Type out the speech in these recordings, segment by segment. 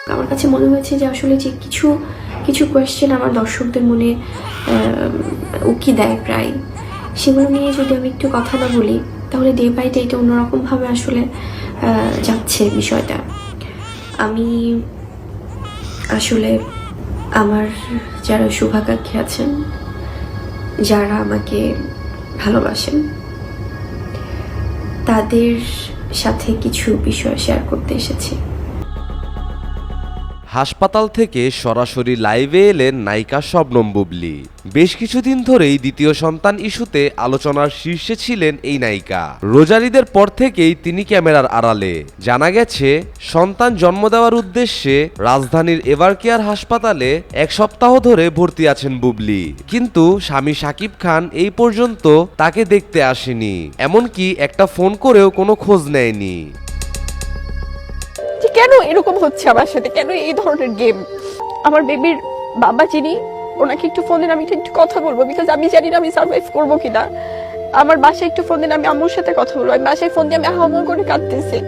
আমার কাছে মনে হয়েছে যে আসলে যে কিছু কিছু কোয়েশ্চেন আমার দর্শকদের মনে উকি দেয় প্রায়, সেগুলো নিয়ে যদি আমি একটু কথা না বলি তাহলে ডে বাই ডে এটা অন্যরকমভাবে আসলে যাচ্ছে বিষয়টা। আমি আসলে আমার যারা শুভাকাঙ্ক্ষী আছেন, যারা আমাকে ভালোবাসেন, তাদের সাথে কিছু বিষয় শেয়ার করতে এসেছি। হাসপাতাল থেকে সরাসরি লাইভে এলেন নায়িকা শবনম বুবলী। বেশ কিছুদিন ধরেই দ্বিতীয় সন্তান ইস্যুতে আলোচনার শীর্ষে ছিলেন এই নায়িকা। রোজার ঈদের পর থেকেই তিনি ক্যামেরার আড়ালে। জানা গেছে, সন্তান জন্ম দেওয়ার উদ্দেশ্যে রাজধানীর এভারকেয়ার হাসপাতালে 1 সপ্তাহ ধরে ভর্তি আছেন বুবলী। কিন্তু স্বামী শাকিব খান এই পর্যন্ত তাকে দেখতে আসেনি, এমনকি একটা ফোন করেও কোনো খোঁজ নেয়নি। কেন এরকম হচ্ছে আমার সাথে, কেন এই ধরনের গেম? আমার বেবির বাবা যিনি, ওনাকে একটু ফোন দিন, আমি একটু কথা বলবো, বিকজ আমি জানি না আমি সার্ভাইভ করবো কিনা। আমার বাসায় একটু ফোন দিন, আমি আম্মুর সাথে কথা বলবো। আমি বাসায় ফোন দিয়ে আমি হাওয়া করে কাঁদতেছি।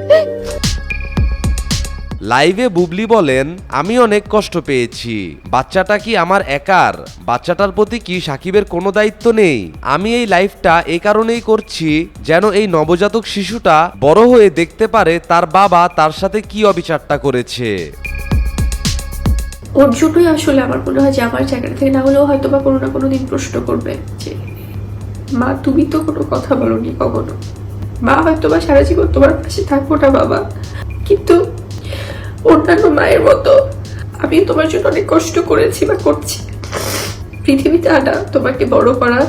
লাইভে বুবলী বলেন, আমি অনেক কষ্ট পেয়েছি। বাচ্চাটা কি আমার একার? বাচ্চাটার প্রতি কি সাকিবের কোনো দায়িত্ব নেই? আমি এই লাইভটা এই কারণেই করছি যেন এই নবজাতক শিশুটা বড় হয়ে দেখতে পারে তার বাবা তার সাথে কি অবিচারটা করেছে। ওর জন্যই আসলে আমার মনে হয় যে আমার জায়গা থেকে না হলেও হয়তো বা কোনো না কোনো দিন প্রশ্ন করবে যে মা তুমি তো কোনো কথা বলোনি কখনো, মা হয়তো বা সারা জীবন তোমার পাশে থাকবো না বাবা, কিন্তু অন্যান্য মায়ের মতো আমি তোমার জন্য অনেক কষ্ট করেছি বা করছি, পৃথিবীতে আনা, তোমাকে বড় করা।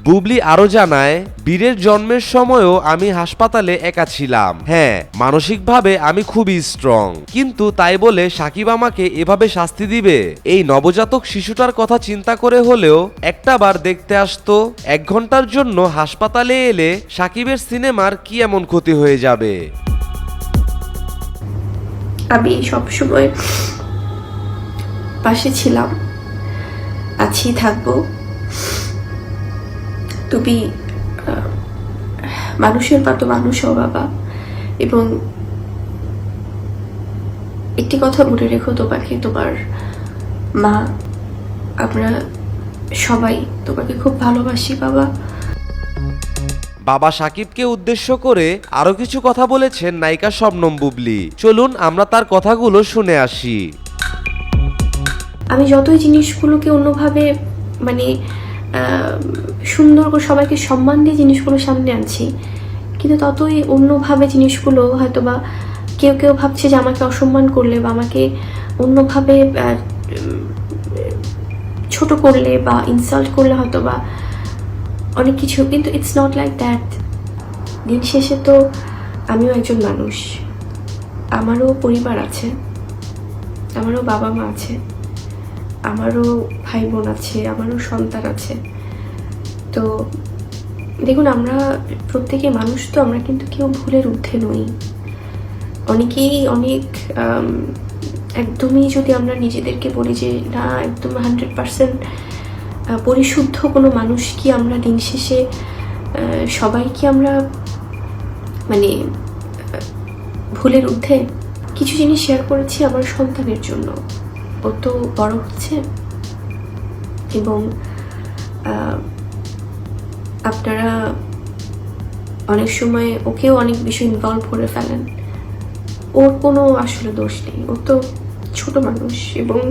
বুবলী আরো জানায়, বীরের জন্মের সময়ও আমি হাসপাতালে একা ছিলাম। হ্যাঁ, মানসিকভাবে আমি খুবই স্ট্রং, কিন্তু তাই বলে সাকিব আমাকে এভাবে শাস্তি দিবে? এই নবজাতক শিশুটার কথা চিন্তা করে হলেও একটা বার দেখতে আসতো। 1 ঘন্টার জন্য হাসপাতালে এলে সাকিবের সিনেমার কি এমন ক্ষতি হয়ে যাবে? আমি সবসময় পাশে ছিলাম, আছি, থাকবো। তুমি মানুষের মতো মানুষ হও বাবা, এবং একটি কথা মনে রেখো, তোমাকে তোমার মা, আমরা সবাই তোমাকে খুব ভালোবাসি বাবা। বাবা সাকিবকে উদ্দেশ্য করে আরো কিছু কথা বলেছেন নায়িকা শবনম বুবলী। চলুন আমরা তার কথাগুলো শুনে আসি। আমি যতই জিনিসগুলোকে অন্যভাবে মানে সুন্দর করে সবাইকে সম্মান দিয়ে জিনিসগুলো সামনে আনছি, কিন্তু ততই অন্যভাবে জিনিসগুলো হয়তো বা কেউ কেউ ভাবছে যে আমাকে অসম্মান করলে বা আমাকে অন্যভাবে ছোট করলে বা ইনসাল্ট করলে হয়তো বা অনেক কিছু, কিন্তু ইটস নট লাইক দ্যাট। দিন শেষে তো আমিও একজন মানুষ, আমারও পরিবার আছে, আমারও বাবা মা আছে, আমারও ভাই বোন আছে, আমারও সন্তান আছে। তো দেখুন, আমরা প্রত্যেকে মানুষ, তো আমরা কিন্তু কেউ ভুলের ঊর্ধ্বে নই। অনেকেই অনেক একদমই যদি আমরা নিজেদেরকে বলি যে না একদম 100% পরিশুদ্ধ কোনো মানুষ কি আমরা, দিন শেষে সবাই কি আমরা মানে ভুলের ঊর্ধ্বে? কিছু জিনিস শেয়ার করেছি আমার সন্তানের জন্য, ও তো বড় হচ্ছে, এবং আপনারা অনেক সময় ওকেও অনেক বিষয় ইনভলভ করে ফেলেন। ওর কোনো আসলে দোষ নেই, ও তো ছোট মানুষ। এবং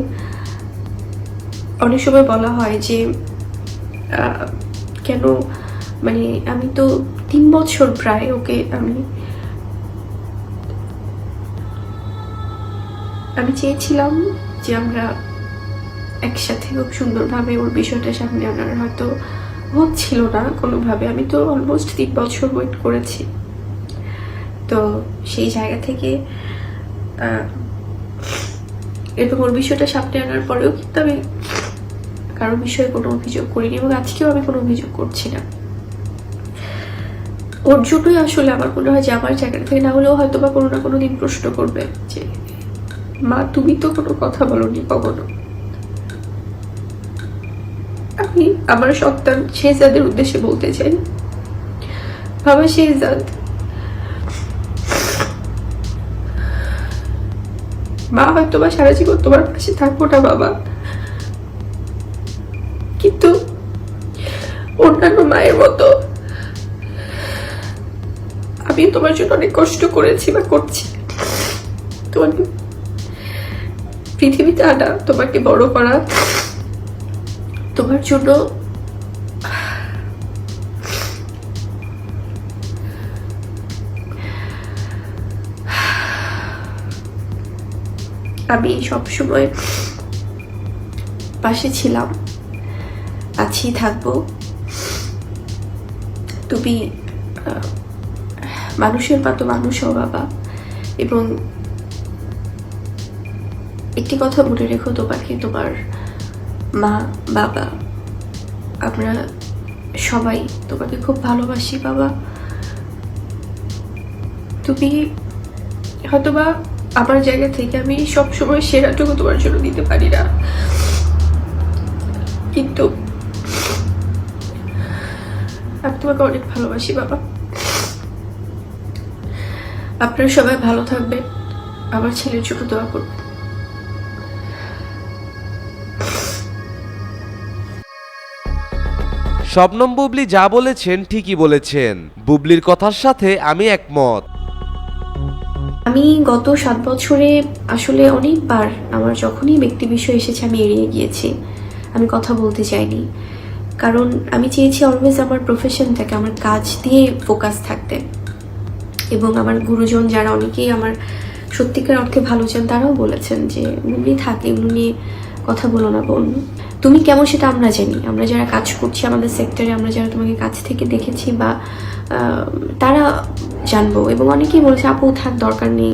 অনেক সময় বলা হয় যে কেন মানে আমি তো 3 বছর প্রায় ওকে আমি চেয়েছিলাম যে আমরা একসাথে খুব সুন্দরভাবে ওর বিষয়টা সামনে আনার, হয়তো হচ্ছিল না কোনোভাবে। আমি তো অলমোস্ট 3 বছর ওয়েট করেছি। তো সেই জায়গা থেকে এবং ওর বিষয়টা সামনে আনার পরেও কিন্তু আমি কারোর বিষয়ে কোনো অভিযোগ করিনি, এবং আজকেও আমি কোনো অভিযোগ করছি না। ওর জন্যই আসলে আমার মনে হয় যে আমার জায়গা থেকে না হলেও হয়তো বা কোনো না কোনো দিন প্রশ্ন করবে যে মা তুমি তো কোনো কথা বলোনি কখনো। আমি আমার সন্তান শেহজাদের উদ্দেশ্যে বলতে চাই, বাবা শেহজাদ, মা হয়তো বা সারা জীবন তোমার পাশে থাকবো না বাবা, কিন্তু অন্যান্য মায়ের মতো আমি তোমার জন্য অনেক কষ্ট করেছি বা করছি। তোমাকে পৃথিবীতে আনা, তোমাকে বড় করা, তোমার জন্য আমি সবসময় পাশে ছিলাম, আছি, থাকবো। তুমি মানুষের মতো মানুষ হও বাবা। এবং একটি কথা মনে রেখো, তোমাকে তোমার মা বাবা আমরা সবাই তোমাকে খুব ভালোবাসি বাবা। তুমি হয়তোবা আমার জায়গা থেকে আমি সবসময় সেরাটুকু তোমার জন্য দিতে পারি না, কিন্তু আমি তোমাকে অনেক ভালোবাসি বাবা। আপনারা সবাই ভালো থাকবেন, আমার ছেলের জন্য দোয়া করবেন। শবনম বুবলি যা বলেছেন ঠিকই বলেছেন। বুবলির কথার সাথে আমি একমত। আমি গত 7 বছরে আসলে অনেকবার আমার যখনই ব্যক্তি বিষয় এসেছে আমি এড়িয়ে গিয়েছি, আমি কথা বলতে চাইনি, কারণ আমি চেয়েছি অলওয়েজ আমার প্রফেশনটাকে, আমার কাজ দিয়ে ফোকাস থাকতে। এবং আমার গুরুজন যারা অনেকেই আমার সত্যিকার অর্থে ভালো চান তারাও বলেছেন যে বুবলি থাকে, এগুলো নিয়ে কথা বলো না বোন, তুমি কেমন সেটা আমরা জানি, আমরা যারা কাজ করছি আমাদের সেক্টরে, আমরা যারা তোমাকে কাছ থেকে দেখেছি বা তারা জানবো। এবং অনেকেই বলেছে আপু থাক, দরকার নেই,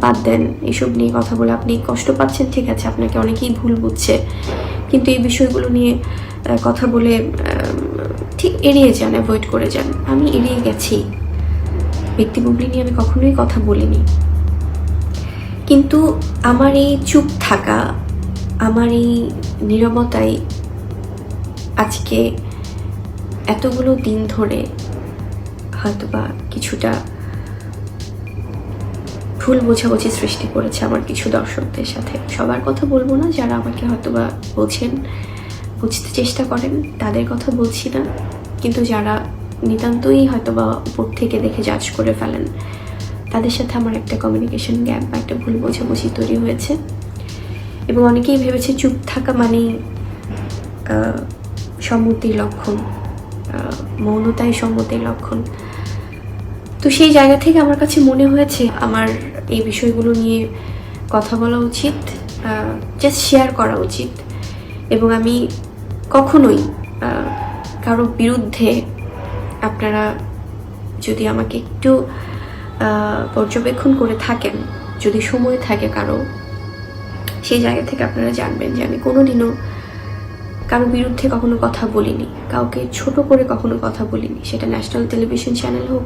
বাদ দেন এসব নিয়ে কথা বলে, আপনি কষ্ট পাচ্ছেন ঠিক আছে, আপনাকে অনেকেই ভুল বুঝছে, কিন্তু এই বিষয়গুলো নিয়ে কথা বলে ঠিক এড়িয়ে যান, অ্যাভয়েড করে যান। আমি এড়িয়ে গেছি, ব্যক্তি বুবলি নিয়ে আমি কখনোই কথা বলিনি। কিন্তু আমার এই চুপ থাকা, আমার এই নীরবতাই আজকে এতগুলো দিন ধরে হয়তোবা কিছুটা ভুল বোঝাবুঝি সৃষ্টি করেছে আমার কিছু দর্শকদের সাথে। সবার কথা বলবো না, যারা আমাকে হয়তোবা বোঝেন, বুঝতে চেষ্টা করেন তাদের কথা বলছি না, কিন্তু যারা নিতান্তই হয়তোবা উপর থেকে দেখে জাজ করে ফেলেন তাদের সাথে আমার একটা কমিউনিকেশন গ্যাপ বা একটা ভুল বোঝাবুঝি তৈরি হয়েছে। এবং অনেকেই ভেবেছে চুপ থাকা মানেই সম্মতির লক্ষণ, মৌনতাই সম্মতির লক্ষণ। তো সেই জায়গা থেকে আমার কাছে মনে হয়েছে আমার এই বিষয়গুলো নিয়ে কথা বলা উচিত, জাস্ট শেয়ার করা উচিত। এবং আমি কখনোই কারো বিরুদ্ধে, আপনারা যদি আমাকে একটু পর্যবেক্ষণ করে থাকেন, যদি সময় থাকে কারো, সেই জায়গা থেকে আপনারা জানবেন যে আমি কোনোদিনও কারো বিরুদ্ধে কখনো কথা বলিনি, কাউকে ছোট করে কখনো কথা বলিনি, সেটা ন্যাশনাল টেলিভিশন চ্যানেল হোক,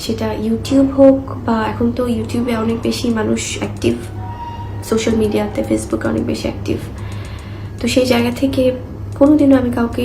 সেটা ইউটিউব হোক, বা এখন তো ইউটিউবে অনেক বেশি মানুষ অ্যাক্টিভ, সোশ্যাল মিডিয়াতে ফেসবুকে অনেক বেশি অ্যাক্টিভ। তো সেই জায়গা থেকে কোনোদিনও আমি কাউকে